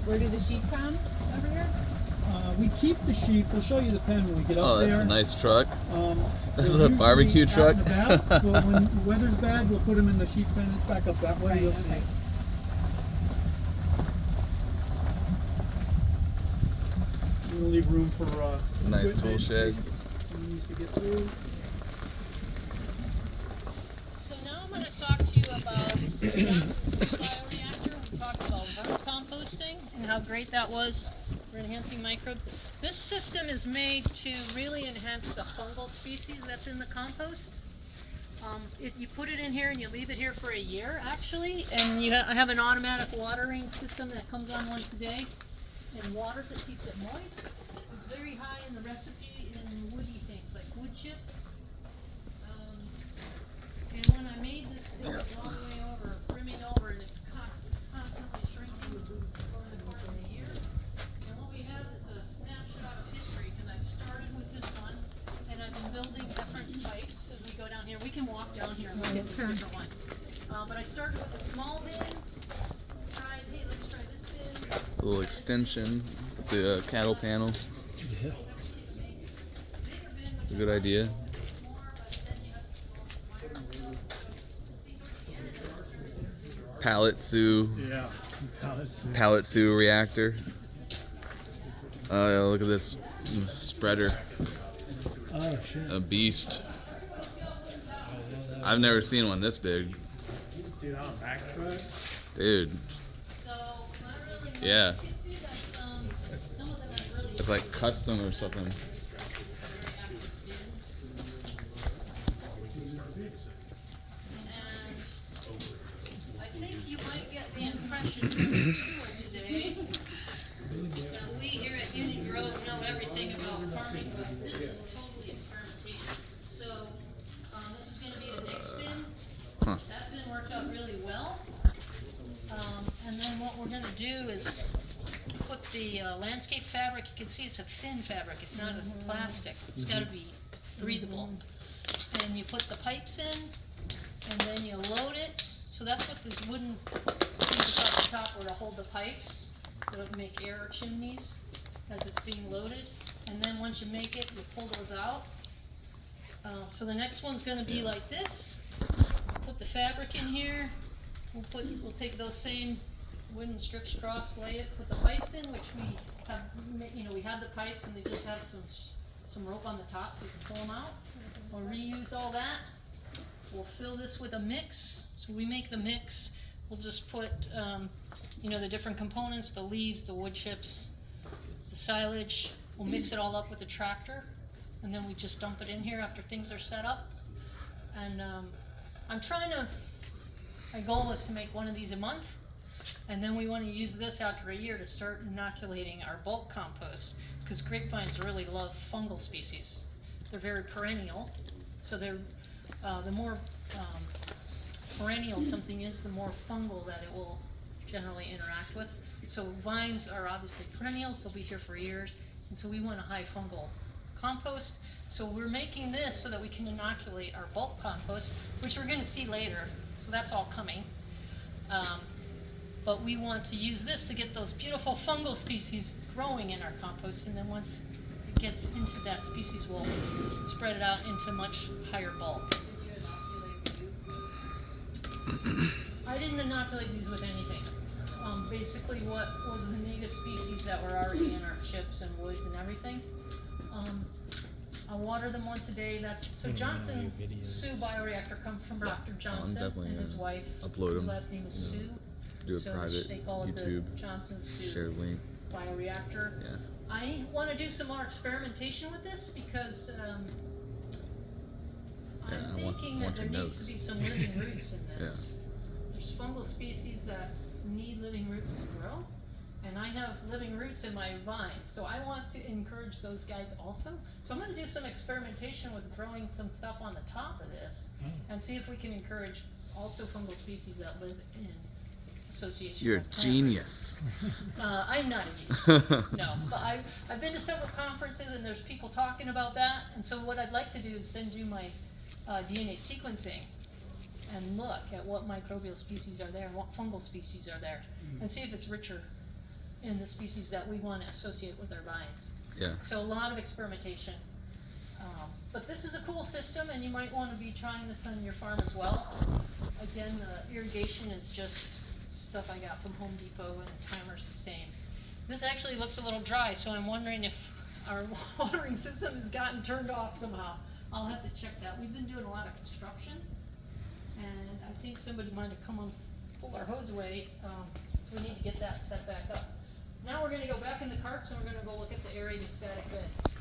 Where do the sheep come? Over here? We keep the sheep. We'll show you the pen when we get Oh, up that's there. a nice truck. This is They're a barbecue usually truck. out and about, but when the weather's bad, we'll put them in the sheep pen. It's back up that way. Right, You'll see okay. it. We're gonna leave room for Nice equipment tool in shed. case someone needs to get through. So now I'm going to talk to you about Johnson's bioreactor. We talked about vermicomposting and how great that was for enhancing microbes. This system is made to really enhance the fungal species that's in the compost. You put it in here and you leave it here for a year actually, and I have an automatic watering system that comes on once a day and waters it, keeps it moist. It's very high in the recipe in woody things like wood chips. And when I made this, it was all the way over, brimming over, and it's constantly shrinking over the course of the year. And what we have is a snapshot of history, because I started with this one, and I've been building different types as we go down here. We can walk down here and look at the different ones. But I started with a small bin, tried, hey, let's try this bin. A little extension, the cattle panel. Yeah. Bigger bin, which A good idea. more, but then you have to go wire and stuff. So, see, towards the end, I started Pallet Yeah. Sue reactor. Look at this spreader, Oh shit. a beast. I've never seen one this big, Dude, on a Mack truck. dude. So, I really Yeah. you can see that some of them are really It's like custom or something. and I think you might get the impression from the tour today that we here at Union Grove know everything about farming, but this is totally experimentation. So, this is gonna be the next bin. Huh. That bin worked out really well. And then what we're gonna do is put the landscape fabric. You can see it's a thin fabric. It's not a plastic. It's gotta be breathable. And you put the pipes in, and then you load it. So that's what these wooden things across the top were, to hold the pipes. That would make air chimneys as it's being loaded. And then once you make it, you pull those out. So the next one's gonna be like this. Put the fabric in here. We'll take those same wooden strips across, lay it, put the pipes in, which we have, we have the pipes and they just have some rope on the top so you can pull them out. We'll reuse all that. We'll fill this with a mix. So we make the mix. We'll just put, the different components, the leaves, the wood chips, the silage. We'll mix it all up with the tractor, and then we just dump it in here after things are set up. And my goal is to make one of these a month, and then we want to use this after a year to start inoculating our bulk compost, because grapevines really love fungal species. They're very perennial, so they're the more perennial something is, the more fungal that it will generally interact with. So vines are obviously perennials, they'll be here for years, and so we want a high fungal compost. So we're making this so that we can inoculate our bulk compost, which we're going to see later. So that's all coming. But we want to use this to get those beautiful fungal species growing in our compost, and then once it gets into that species, we'll spread it out into much higher bulk. I didn't inoculate these with anything. Basically what was the native species that were already in our chips and wood and everything. I water them once a day. So Johnson Sue bioreactor comes from Dr. Johnson definitely and his gonna wife, upload whose them, last name is you know, Sue. Do a So private they call it YouTube, the Johnson Sue share link. bioreactor. Yeah. I want to do some more experimentation with this because Yeah, I'm I want thinking that there your needs to notes. be some living roots in this. There's fungal species that need living roots to grow, and I have living roots in my vines, so I want to encourage those guys also. So I'm going to do some experimentation with growing some stuff on the top of this, and see if we can encourage also fungal species that live in association. You're a with plant genius. roots. I'm not a genius. No, but I've been to several conferences and there's people talking about that, and so what I'd like to do is then do my DNA sequencing and look at what microbial species are there and what fungal species are there, and see if it's richer in the species that we wanna associate with our vines. Yeah. So a lot of experimentation. But this is a cool system, and you might wanna be trying this on your farm as well. Again, the irrigation is just stuff I got from Home Depot, and the timer's the same. This actually looks a little dry, so I'm wondering if our watering system has gotten turned off somehow. I'll have to check that. We've been doing a lot of construction, and I think somebody might have come and pulled our hose away, so we need to get that set back up. Now we're gonna go back in the carts, and we're gonna go look at the aerated static beds.